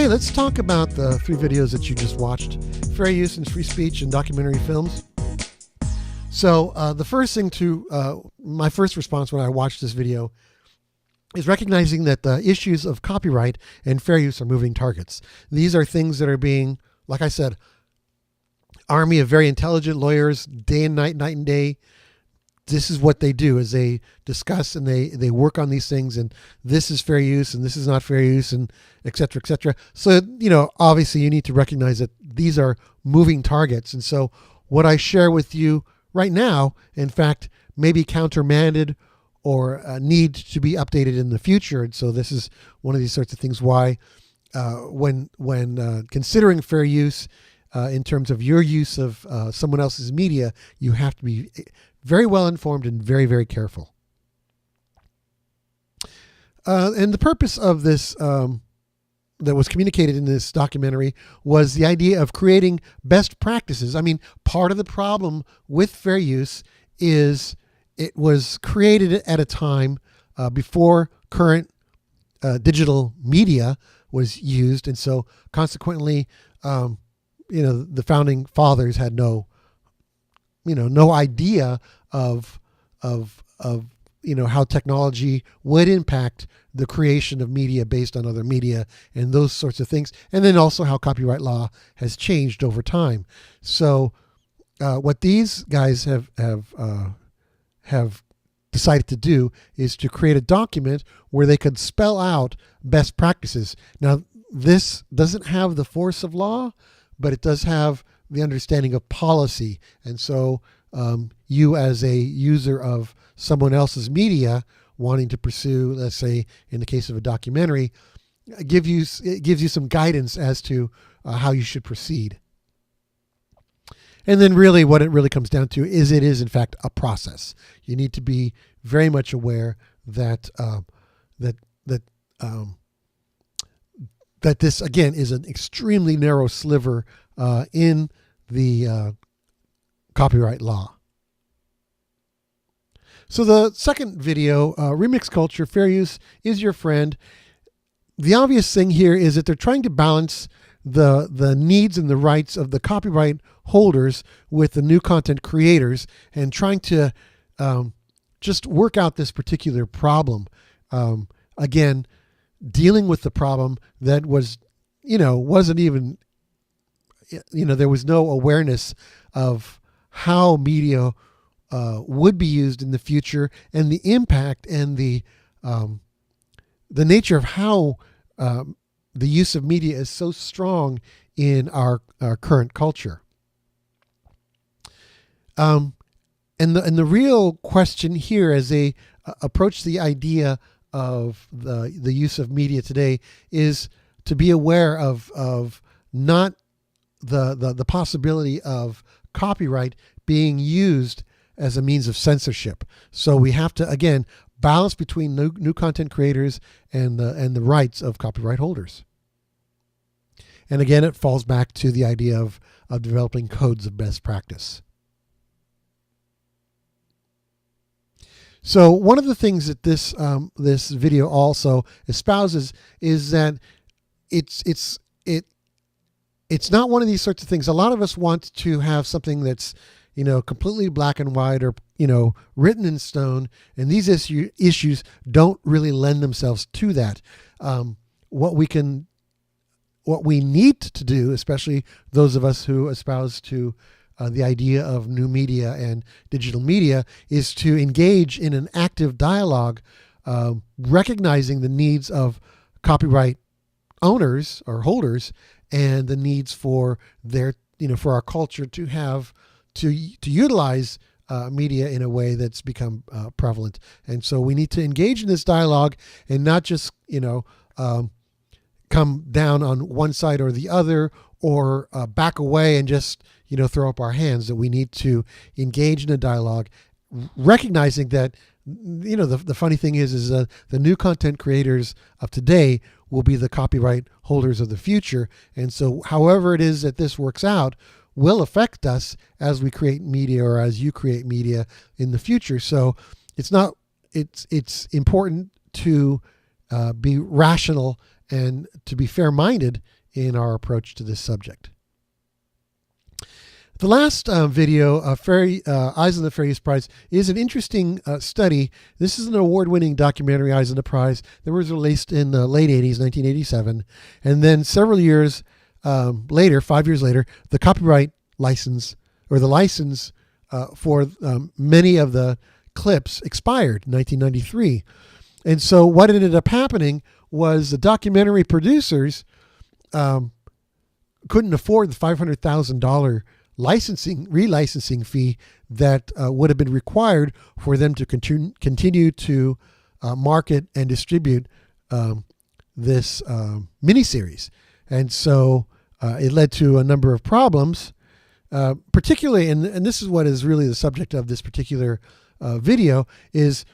Okay, let's talk about the three videos that you just watched: fair use and free speech and documentary films. So the first thing my first response when I watched this video is recognizing that the issues of copyright and fair use are moving targets. These are things that are being, like I said, army of very intelligent lawyers, day and night, night and day. This is what they do, is they discuss and they work on these things, and this is fair use and this is not fair use, and et cetera, et cetera. So, obviously you need to recognize that these are moving targets. And so what I share with you right now, in fact, may be countermanded or need to be updated in the future. And so this is one of these sorts of things why when considering fair use in terms of your use of someone else's media, you have to be very well informed and very, very careful. And the purpose of this that was communicated in this documentary was the idea of creating best practices. I mean, part of the problem with fair use is it was created at a time before current digital media was used. And so consequently, the founding fathers had no idea of how technology would impact the creation of media based on other media and those sorts of things. And then also how copyright law has changed over time. So what these guys have decided to do is to create a document where they could spell out best practices. Now, this doesn't have the force of law, but it does have the understanding of policy. And so you as a user of someone else's media wanting to pursue, let's say in the case of a documentary, it gives you some guidance as to how you should proceed. And then really what it really comes down to is it is in fact a process. You need to be very much aware that that this again is an extremely narrow sliver in the copyright law. So the second video, Remix Culture, Fair Use is Your Friend. The obvious thing here is that they're trying to balance the needs and the rights of the copyright holders with the new content creators, and trying to just work out this particular problem. Again, dealing with the problem that was, wasn't even, there was no awareness of how media would be used in the future, and the impact and the nature of how the use of media is so strong in our current culture. And the real question here as they approach the idea of the use of media today is to be aware of not the possibility of copyright being used as a means of censorship. So we have to, again, balance between new content creators and the rights of copyright holders. And again, it falls back to the idea of developing codes of best practice. So one of the things that this video also espouses is that it's not one of these sorts of things. A lot of us want to have something that's completely black and white, or written in stone, and these issues don't really lend themselves to that. What we need to do, especially those of us who espouse to the idea of new media and digital media, is to engage in an active dialogue, recognizing the needs of copyright owners or holders and the needs for for our culture to have to utilize media in a way that's become prevalent. And so we need to engage in this dialogue and not just come down on one side or the other, or back away and just throw up our hands. That we need to engage in a dialogue, recognizing that the funny thing is the new content creators of today will be the copyright holders of the future. And so however it is that this works out will affect us as we create media, or as you create media in the future. So it's important to be rational and to be fair-minded in our approach to this subject. The last video, Eyes on the Fair Use Prize, is an interesting study. This is an award-winning documentary, Eyes on the Prize, that was released in the late 80s, 1987. And then several years later, 5 years later, the copyright license, or the license for many of the clips expired in 1993. And so what ended up happening was the documentary producers couldn't afford the $500,000 relicensing fee that would have been required for them to continue to market and distribute this miniseries. And so it led to a number of problems, particularly, and this is what is really the subject of this particular video, is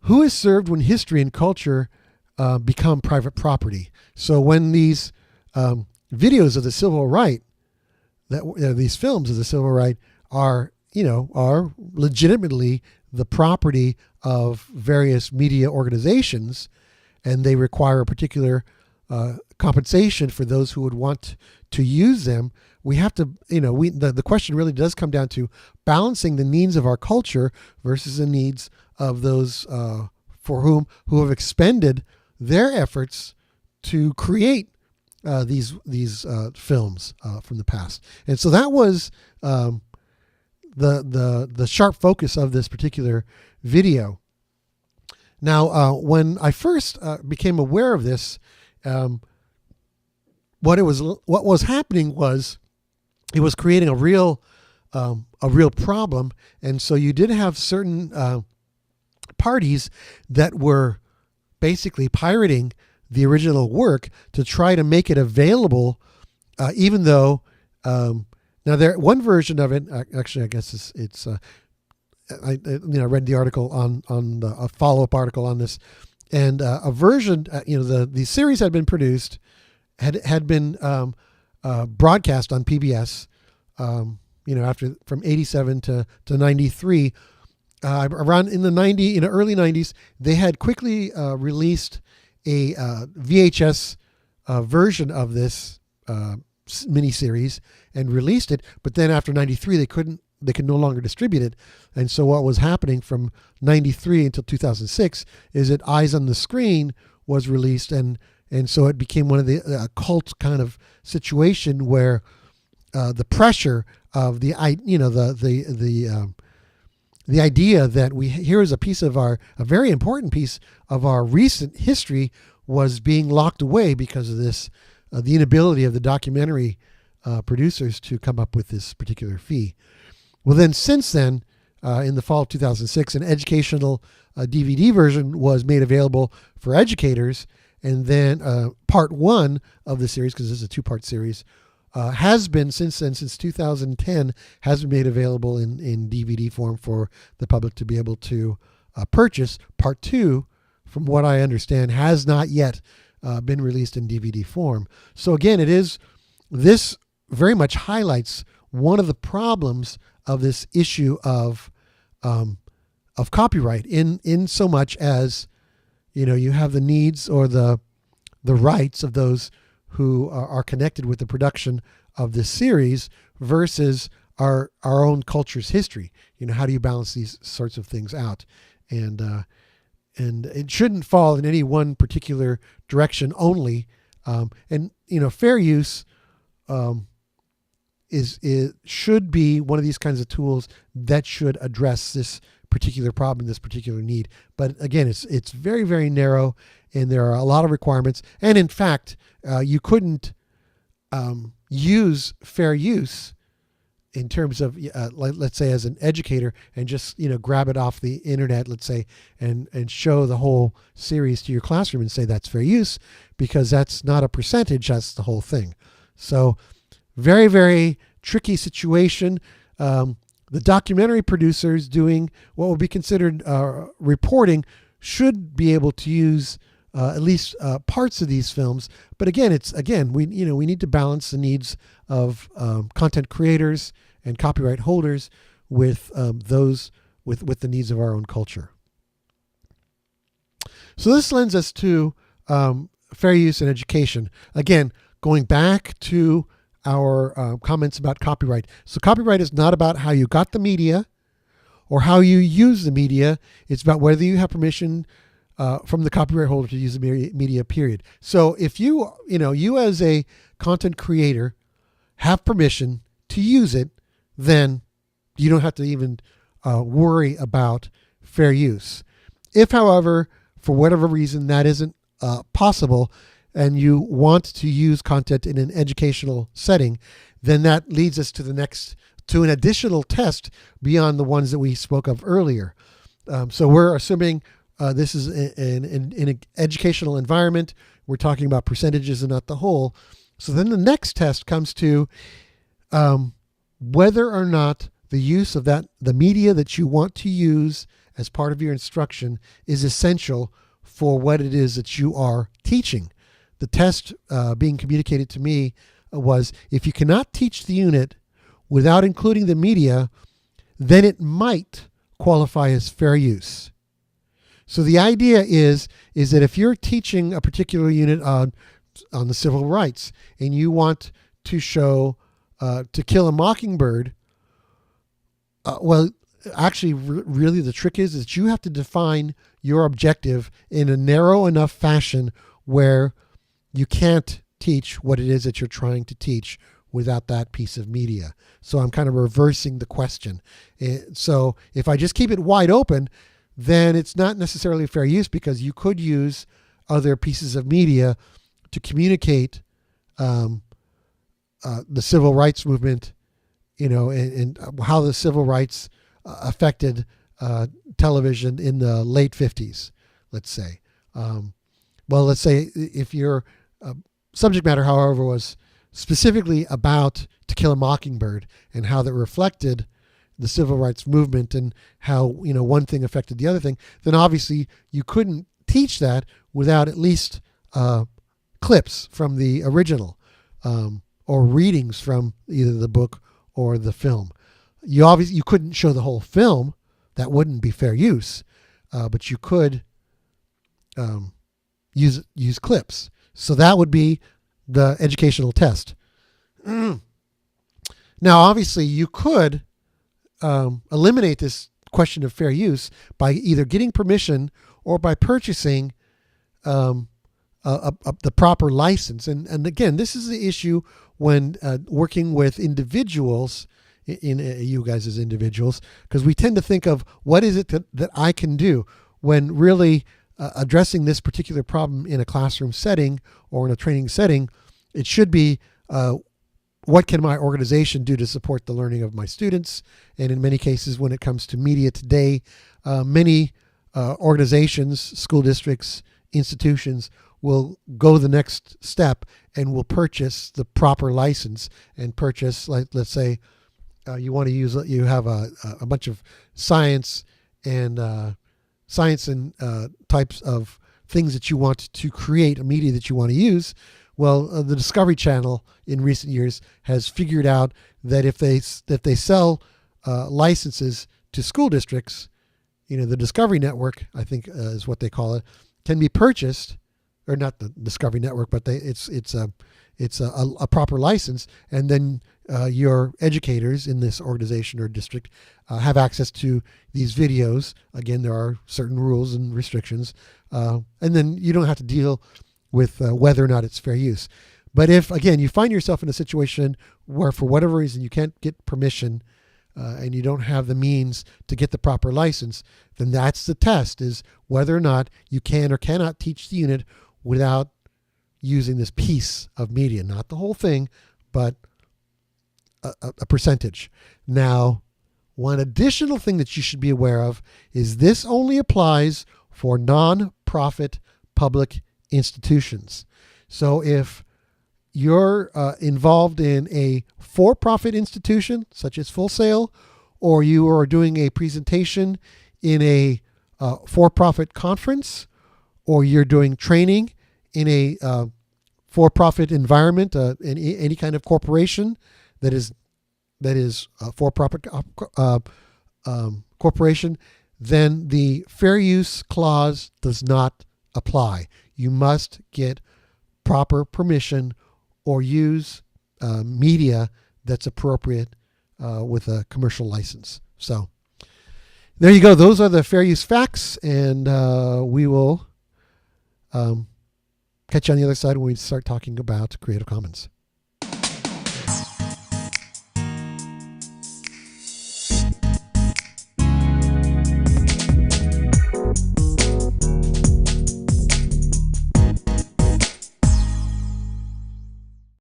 who is served when history and culture become private property. So when these videos of the civil right, these films of the civil right are legitimately the property of various media organizations, and they require a particular compensation for those who would want to use them. We have to, the question really does come down to balancing the needs of our culture versus the needs of those who have expended their efforts to create these films from the past. And so that was the sharp focus of this particular video. Now, when I first became aware of this, what was happening was it was creating a real problem. And so you did have certain parties that were basically pirating the original work to try to make it available, even though now one version of it, actually, I guess I read the article on a follow-up article on this, and a version, the series had been produced, had been broadcast on PBS, after from 87 to 93. Around in the early 90s, they had quickly released a VHS version of this miniseries and released it. But then after 93, they could no longer distribute it. And so what was happening from 93 until 2006 is that Eyes on the Screen was released. And so it became one of the cult kind of situation where the pressure of the idea that here is a very important piece of our recent history was being locked away because of this, the inability of the documentary producers to come up with this particular fee. Well, then since then, in the fall of 2006, an educational DVD version was made available for educators. And then part one of the series, because this is a two-part series, has been since 2010, has been made available in DVD form for the public to be able to purchase. Part two, from what I understand, has not yet been released in DVD form. So again, this very much highlights one of the problems of this issue of copyright in so much as, you have the needs or the rights of those who are connected with the production of this series versus our own culture's history. How do you balance these sorts of things out? And it shouldn't fall in any one particular direction only. Fair use should be one of these kinds of tools that should address this particular problem, this particular need. But again, it's very, very narrow, and there are a lot of requirements. And in fact, you couldn't use fair use in terms of, let's say, as an educator, and just grab it off the internet, let's say, and show the whole series to your classroom and say that's fair use, because that's not a percentage, that's the whole thing. So very, very tricky situation. The documentary producers doing what would be considered reporting should be able to use at least parts of these films. But again, we need to balance the needs of content creators and copyright holders with those with the needs of our own culture. So this lends us to fair use in education. Again, going back to our comments about copyright. So copyright is not about how you got the media or how you use the media. It's about whether you have permission from the copyright holder to use the media, period. So if you as a content creator have permission to use it, then you don't have to even worry about fair use. If, however, for whatever reason that isn't possible, and you want to use content in an educational setting, then that leads us to an additional test beyond the ones that we spoke of earlier. So we're assuming this is in an educational environment. We're talking about percentages and not the whole. So then the next test comes to whether or not the use of the media that you want to use as part of your instruction is essential for what it is that you are teaching. The test being communicated to me was, if you cannot teach the unit without including the media, then it might qualify as fair use. So the idea is that if you're teaching a particular unit on the civil rights and you want to show To Kill a Mockingbird, really the trick is that you have to define your objective in a narrow enough fashion where you can't teach what it is that you're trying to teach without that piece of media. So I'm kind of reversing the question. So if I just keep it wide open, then it's not necessarily fair use, because you could use other pieces of media to communicate the civil rights movement, and how the civil rights affected television in the late 50s, let's say. Let's say if your subject matter, however, was specifically about To Kill a Mockingbird and how that reflected the civil rights movement and how, one thing affected the other thing, then obviously you couldn't teach that without at least clips from the original or readings from either the book or the film. You couldn't show the whole film. That wouldn't be fair use, but you could use clips. So that would be the educational test. Now, obviously, you could eliminate this question of fair use by either getting permission or by purchasing the proper license. And again, this is the issue when working with individuals, in you guys as individuals, because we tend to think of what is it that I can do, when really addressing this particular problem in a classroom setting or in a training setting, it should be what can my organization do to support the learning of my students? And in many cases, when it comes to media today, many organizations, school districts, institutions will go the next step and will purchase the proper license and purchase, like, let's say, you have a bunch of science and types of things that you want to create, a media that you want to use. Well, the Discovery Channel in recent years has figured out that if they sell licenses to school districts, the Discovery Network, I think is what they call it, can be purchased, or not the Discovery Network, but it's a proper license, and then your educators in this organization or district have access to these videos. Again, there are certain rules and restrictions, and then you don't have to deal with whether or not it's fair use. But if, again, you find yourself in a situation where for whatever reason you can't get permission and you don't have the means to get the proper license, then that's the test, is whether or not you can or cannot teach the unit without using this piece of media, not the whole thing, but a percentage. Now, one additional thing that you should be aware of is this only applies for non-profit public institutions. So if you're involved in a for-profit institution, such as Full Sail, or you are doing a presentation in a for-profit conference, or you're doing training in a for-profit environment, in any kind of corporation that is a for-profit corporation, then the fair use clause does not apply. You must get proper permission or use media that's appropriate with a commercial license. So there you go. Those are the fair use facts, and we will catch you on the other side when we start talking about Creative Commons.